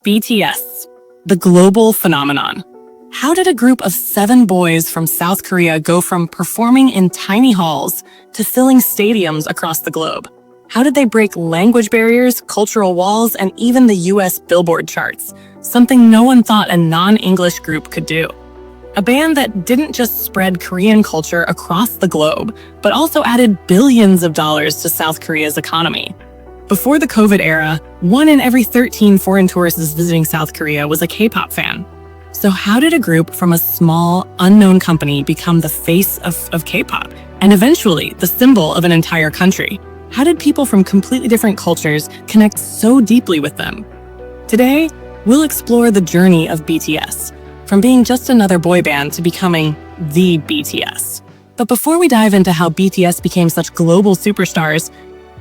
BTS, the global phenomenon. How did a group of 7 boys from South Korea go from performing in tiny halls to filling stadiums across the globe? How did they break language barriers, cultural walls, and even the US Billboard charts? Something no one thought a non-English group could do. A band that didn't just spread Korean culture across the globe, but also added billions of dollars to South Korea's economy. Before the COVID era, 1 in every 13 foreign tourists visiting South Korea was a K-pop fan. So how did a group from a small, unknown company become the face of K-pop, and eventually the symbol of an entire country? How did people from completely different cultures connect so deeply with them? Today, we'll explore the journey of BTS, from being just another boy band to becoming the BTS. But before we dive into how BTS became such global superstars,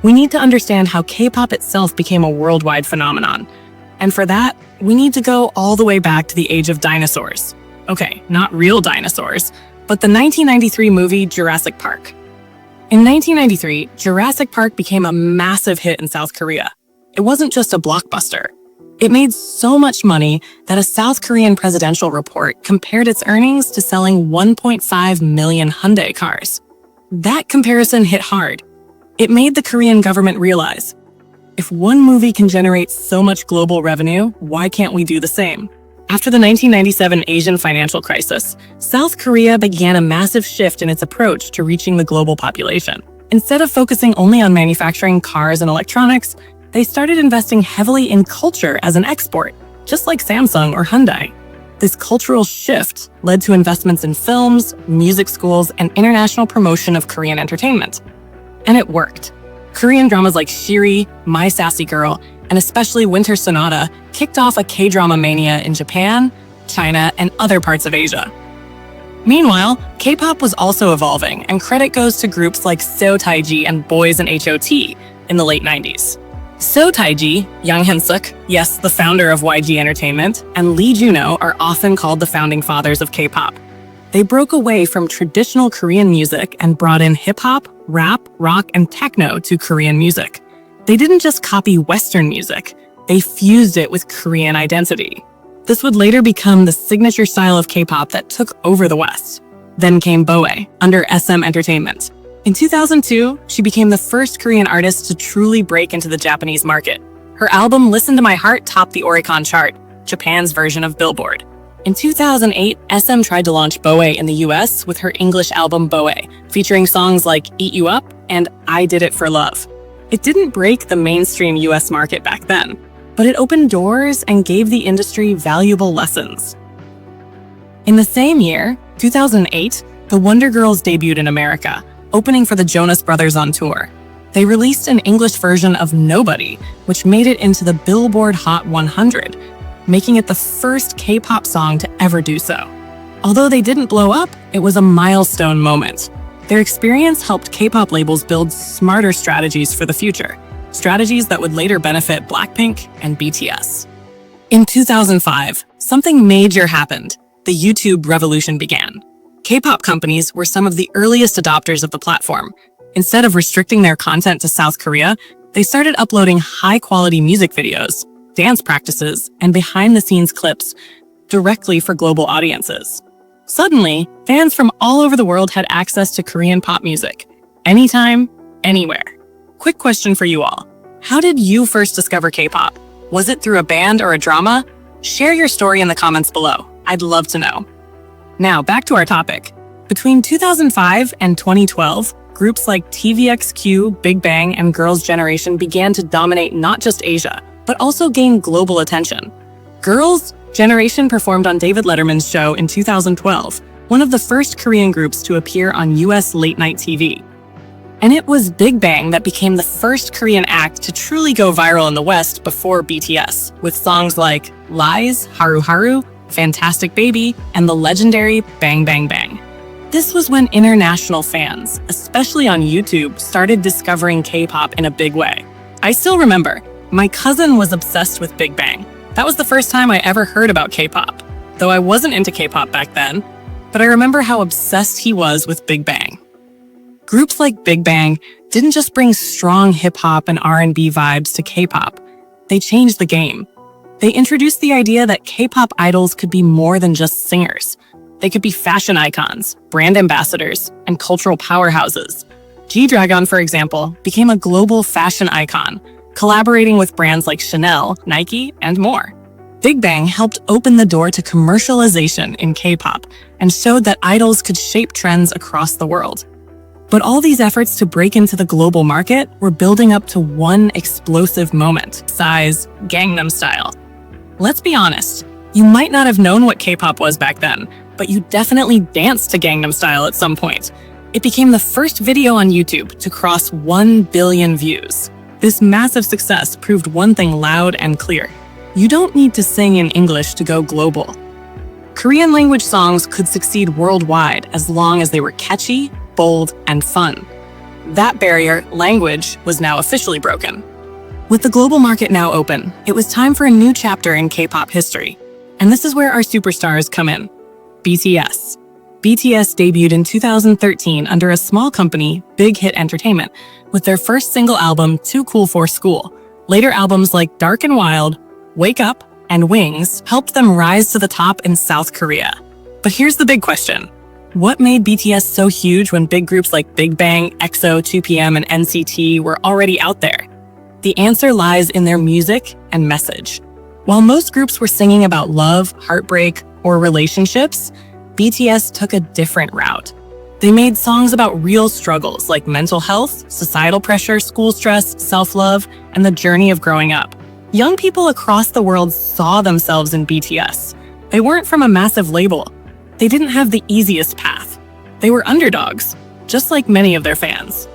we need to understand how K-pop itself became a worldwide phenomenon. And for that, we need to go all the way back to the Age of Dinosaurs. Okay, not real dinosaurs, but the 1993 movie Jurassic Park. In 1993, Jurassic Park became a massive hit in South Korea. It wasn't just a blockbuster. It made so much money that a South Korean presidential report compared its earnings to selling 1.5 million Hyundai cars. That comparison hit hard. It made the Korean government realize, if one movie can generate so much global revenue, why can't we do the same? After the 1997 Asian financial crisis, South Korea began a massive shift in its approach to reaching the global population. Instead of focusing only on manufacturing cars and electronics, they started investing heavily in culture as an export, just like Samsung or Hyundai. This cultural shift led to investments in films, music schools, and international promotion of Korean entertainment. And it worked. Korean dramas like Shiri, My Sassy Girl, and especially Winter Sonata kicked off a K-drama mania in Japan, China, and other parts of Asia. Meanwhile, K-pop was also evolving, and credit goes to groups like Seo Taiji and Boys and HOT in the late 90s. Seo Taiji, Yang Hyun-suk, yes, the founder of YG Entertainment, and Lee Juno are often called the founding fathers of K-pop. They broke away from traditional Korean music and brought in hip-hop, rap, rock, and techno to Korean music. They didn't just copy Western music, they fused it with Korean identity. This would later become the signature style of K-pop that took over the West. Then came Boe, under SM Entertainment. In 2002, she became the first Korean artist to truly break into the Japanese market. Her album Listen to My Heart topped the Oricon chart, Japan's version of Billboard. In 2008, SM tried to launch Boe in the US with her English album Boe, featuring songs like Eat You Up and I Did It for Love. It didn't break the mainstream US market back then, but it opened doors and gave the industry valuable lessons. In the same year, 2008, the Wonder Girls debuted in America, opening for the Jonas Brothers on tour. They released an English version of Nobody, which made it into the Billboard Hot 100, making it the first K-pop song to ever do so. Although they didn't blow up, it was a milestone moment. Their experience helped K-pop labels build smarter strategies for the future, strategies that would later benefit Blackpink and BTS. In 2005, something major happened. The YouTube revolution began. K-pop companies were some of the earliest adopters of the platform. Instead of restricting their content to South Korea, they started uploading high-quality music videos, dance practices, and behind-the-scenes clips directly for global audiences. Suddenly, fans from all over the world had access to Korean pop music, anytime, anywhere. Quick question for you all. How did you first discover K-pop? Was it through a band or a drama? Share your story in the comments below. I'd love to know. Now, back to our topic. Between 2005 and 2012, groups like TVXQ, Big Bang, and Girls' Generation began to dominate not just Asia, but also gain global attention. Girls' Generation performed on David Letterman's show in 2012, one of the first Korean groups to appear on US late-night TV. And it was Big Bang that became the first Korean act to truly go viral in the West before BTS, with songs like Lies, Haru Haru, Fantastic Baby, and the legendary Bang Bang Bang. This was when international fans, especially on YouTube, started discovering K-pop in a big way. I still remember, my cousin was obsessed with Big Bang. That was the first time I ever heard about K-pop, though I wasn't into K-pop back then, but I remember how obsessed he was with Big Bang. Groups like Big Bang didn't just bring strong hip-hop and R&B vibes to K-pop, they changed the game. They introduced the idea that K-pop idols could be more than just singers. They could be fashion icons, brand ambassadors, and cultural powerhouses. G-Dragon, for example, became a global fashion icon, collaborating with brands like Chanel, Nike, and more. Big Bang helped open the door to commercialization in K-pop and showed that idols could shape trends across the world. But all these efforts to break into the global market were building up to one explosive moment: size, Gangnam Style. Let's be honest, you might not have known what K-pop was back then, but you definitely danced to Gangnam Style at some point. It became the first video on YouTube to cross 1 billion views. This massive success proved one thing loud and clear: you don't need to sing in English to go global. Korean language songs could succeed worldwide as long as they were catchy, bold, and fun. That barrier, language, was now officially broken. With the global market now open, it was time for a new chapter in K-pop history. And this is where our superstars come in: BTS. BTS debuted in 2013 under a small company, Big Hit Entertainment, with their first single album, Too Cool for School. Later albums like Dark and Wild, Wake Up, and Wings helped them rise to the top in South Korea. But here's the big question: what made BTS so huge when big groups like Big Bang, EXO, 2PM, and NCT were already out there? The answer lies in their music and message. While most groups were singing about love, heartbreak, or relationships, BTS took a different route. They made songs about real struggles like mental health, societal pressure, school stress, self-love, and the journey of growing up. Young people across the world saw themselves in BTS. They weren't from a massive label. They didn't have the easiest path. They were underdogs, just like many of their fans.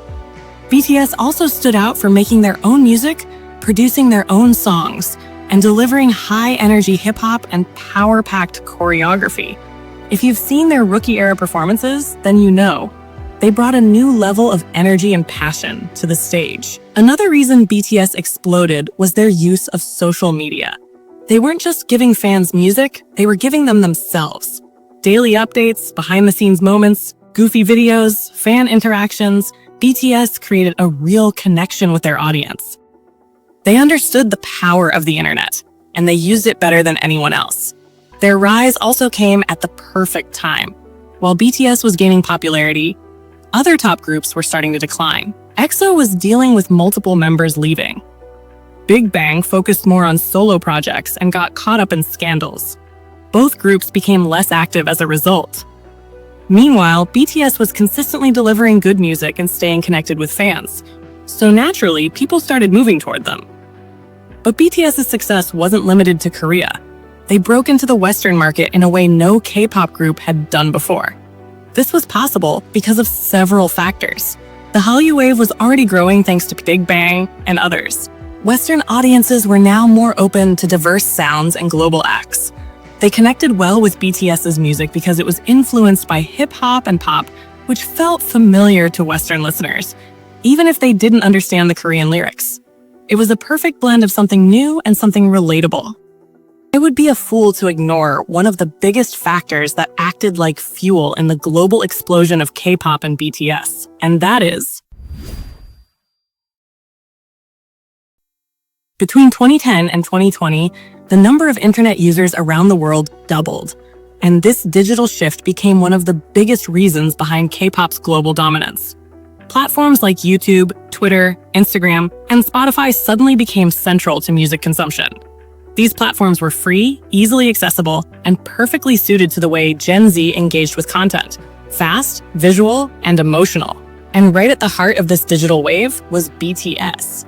BTS also stood out for making their own music, producing their own songs, and delivering high-energy hip-hop and power-packed choreography. If you've seen their rookie-era performances, then you know. They brought a new level of energy and passion to the stage. Another reason BTS exploded was their use of social media. They weren't just giving fans music, they were giving them themselves. Daily updates, behind-the-scenes moments, goofy videos, fan interactions, BTS created a real connection with their audience. They understood the power of the internet, and they used it better than anyone else. Their rise also came at the perfect time. While BTS was gaining popularity, other top groups were starting to decline. EXO was dealing with multiple members leaving. Big Bang focused more on solo projects and got caught up in scandals. Both groups became less active as a result. Meanwhile, BTS was consistently delivering good music and staying connected with fans. So naturally, people started moving toward them. But BTS's success wasn't limited to Korea. They broke into the Western market in a way no K-pop group had done before. This was possible because of several factors. The Hallyu wave was already growing thanks to Big Bang and others. Western audiences were now more open to diverse sounds and global acts. They connected well with BTS's music because it was influenced by hip-hop and pop, which felt familiar to Western listeners, even if they didn't understand the Korean lyrics. It was a perfect blend of something new and something relatable. I would be a fool to ignore one of the biggest factors that acted like fuel in the global explosion of K-pop and BTS, and that is between 2010 and 2020, the number of internet users around the world doubled, and this digital shift became one of the biggest reasons behind K-pop's global dominance. Platforms like YouTube, Twitter, Instagram, and Spotify suddenly became central to music consumption. These platforms were free, easily accessible, and perfectly suited to the way Gen Z engaged with content: fast, visual, and emotional. And right at the heart of this digital wave was BTS.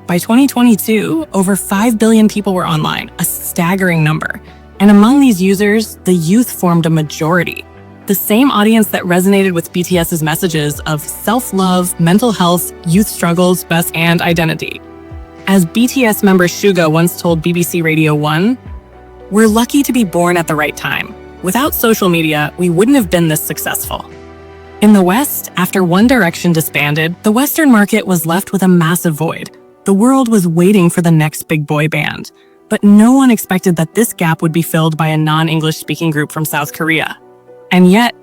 By 2022, over 5 billion people were online, a staggering number. And among these users, the youth formed a majority. The same audience that resonated with BTS's messages of self-love, mental health, youth struggles, and identity. As BTS member Suga once told BBC Radio 1, "We're lucky to be born at the right time. Without social media, we wouldn't have been this successful." In the West, after One Direction disbanded, the Western market was left with a massive void. The world was waiting for the next big boy band, but no one expected that this gap would be filled by a non-English speaking group from South Korea. And yet,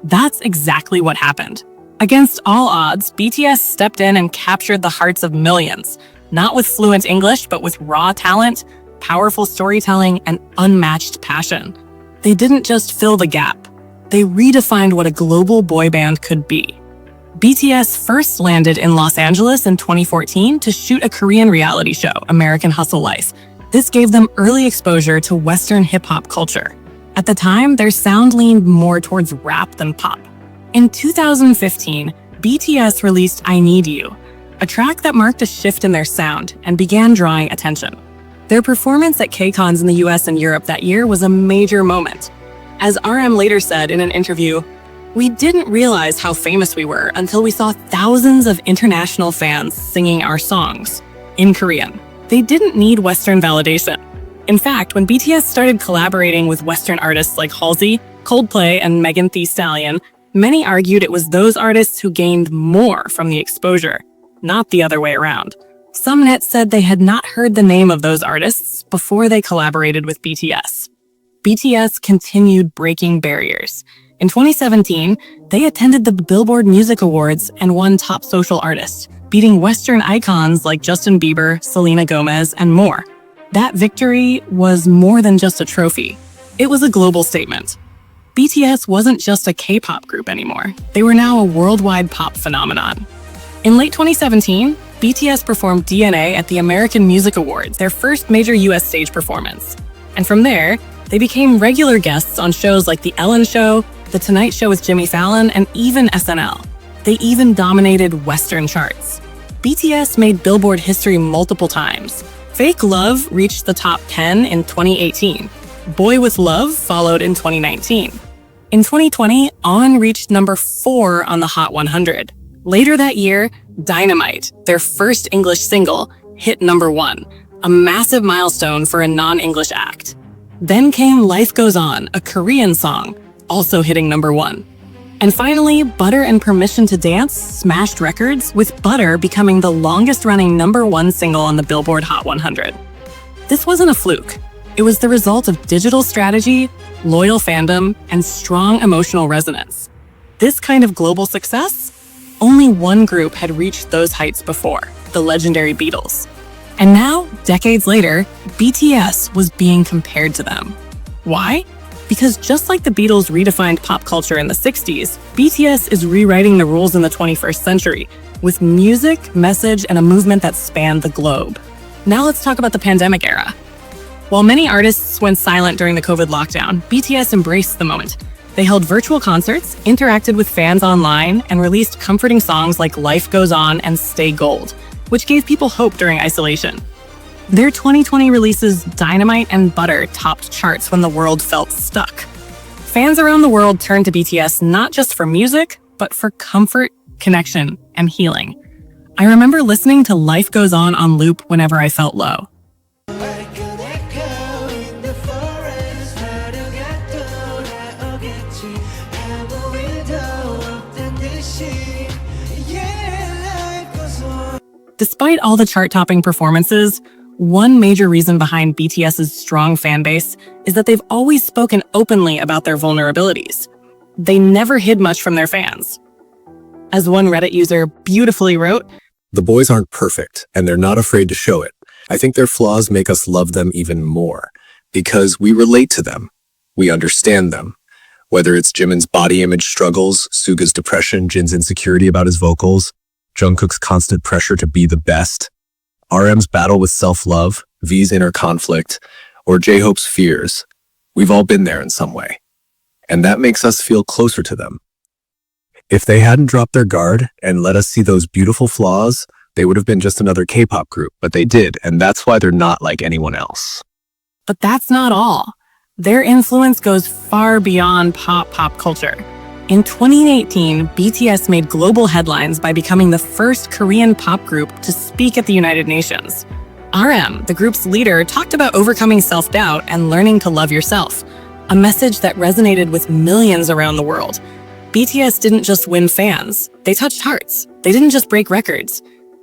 that's exactly what happened. Against all odds, BTS stepped in and captured the hearts of millions, not with fluent English, but with raw talent, powerful storytelling, and unmatched passion. They didn't just fill the gap, they redefined what a global boy band could be. BTS first landed in Los Angeles in 2014 to shoot a Korean reality show, American Hustle Life. This gave them early exposure to Western hip-hop culture. At the time, their sound leaned more towards rap than pop. In 2015, BTS released I Need You, a track that marked a shift in their sound and began drawing attention. Their performance at K-Cons in the US and Europe that year was a major moment. As RM later said in an interview, "We didn't realize how famous we were until we saw thousands of international fans singing our songs in Korean. They didn't need Western validation." In fact, when BTS started collaborating with Western artists like Halsey, Coldplay, and Megan Thee Stallion, many argued it was those artists who gained more from the exposure, not the other way around. Some nets said they had not heard the name of those artists before they collaborated with BTS. BTS continued breaking barriers. In 2017, they attended the Billboard Music Awards and won Top Social Artist, beating Western icons like Justin Bieber, Selena Gomez, and more. That victory was more than just a trophy. It was a global statement. BTS wasn't just a K-pop group anymore. They were now a worldwide pop phenomenon. In late 2017, BTS performed DNA at the American Music Awards, their first major US stage performance. And from there, they became regular guests on shows like The Ellen Show, The Tonight Show with Jimmy Fallon, and even SNL. They even dominated Western charts. BTS made Billboard history multiple times. Fake Love reached the top 10 in 2018. Boy with Love followed in 2019. In 2020, On reached number 4 on the Hot 100. Later that year, Dynamite, their first English single, hit number 1, a massive milestone for a non-English act. Then came Life Goes On, a Korean song, also hitting number 1. And finally, Butter and Permission to Dance smashed records, with Butter becoming the longest-running number 1 single on the Billboard Hot 100. This wasn't a fluke. It was the result of digital strategy, loyal fandom, and strong emotional resonance. This kind of global success? Only one group had reached those heights before, the legendary Beatles. And now, decades later, BTS was being compared to them. Why? Because just like the Beatles redefined pop culture in the 60s, BTS is rewriting the rules in the 21st century, with music, message, and a movement that spanned the globe. Now let's talk about the pandemic era. While many artists went silent during the COVID lockdown, BTS embraced the moment. They held virtual concerts, interacted with fans online, and released comforting songs like Life Goes On and Stay Gold, which gave people hope during isolation. Their 2020 releases Dynamite and Butter topped charts when the world felt stuck. Fans around the world turned to BTS not just for music, but for comfort, connection, and healing. I remember listening to Life Goes On loop whenever I felt low. Despite all the chart-topping performances, one major reason behind BTS's strong fan base is that they've always spoken openly about their vulnerabilities. They never hid much from their fans. As one Reddit user beautifully wrote, "The boys aren't perfect, and they're not afraid to show it. I think their flaws make us love them even more, because we relate to them. We understand them. Whether it's Jimin's body image struggles, Suga's depression, Jin's insecurity about his vocals, Jungkook's constant pressure to be the best, RM's battle with self-love, V's inner conflict, or J-Hope's fears. We've all been there in some way. And that makes us feel closer to them. If they hadn't dropped their guard and let us see those beautiful flaws, they would have been just another K-pop group, but they did, and that's why they're not like anyone else." But that's not all. Their influence goes far beyond pop culture. In 2018, BTS made global headlines by becoming the first Korean pop group to speak at the United Nations. RM, the group's leader, talked about overcoming self-doubt and learning to love yourself, a message that resonated with millions around the world. BTS didn't just win fans, they touched hearts. They didn't just break records.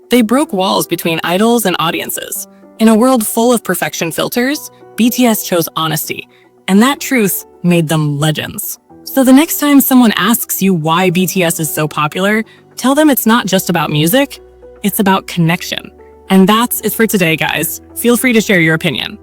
They broke walls between idols and audiences. In a world full of perfection filters, BTS chose honesty, and that truth made them legends. So the next time someone asks you why BTS is so popular, tell them it's not just about music, it's about connection. And that's it for today, guys. Feel free to share your opinion.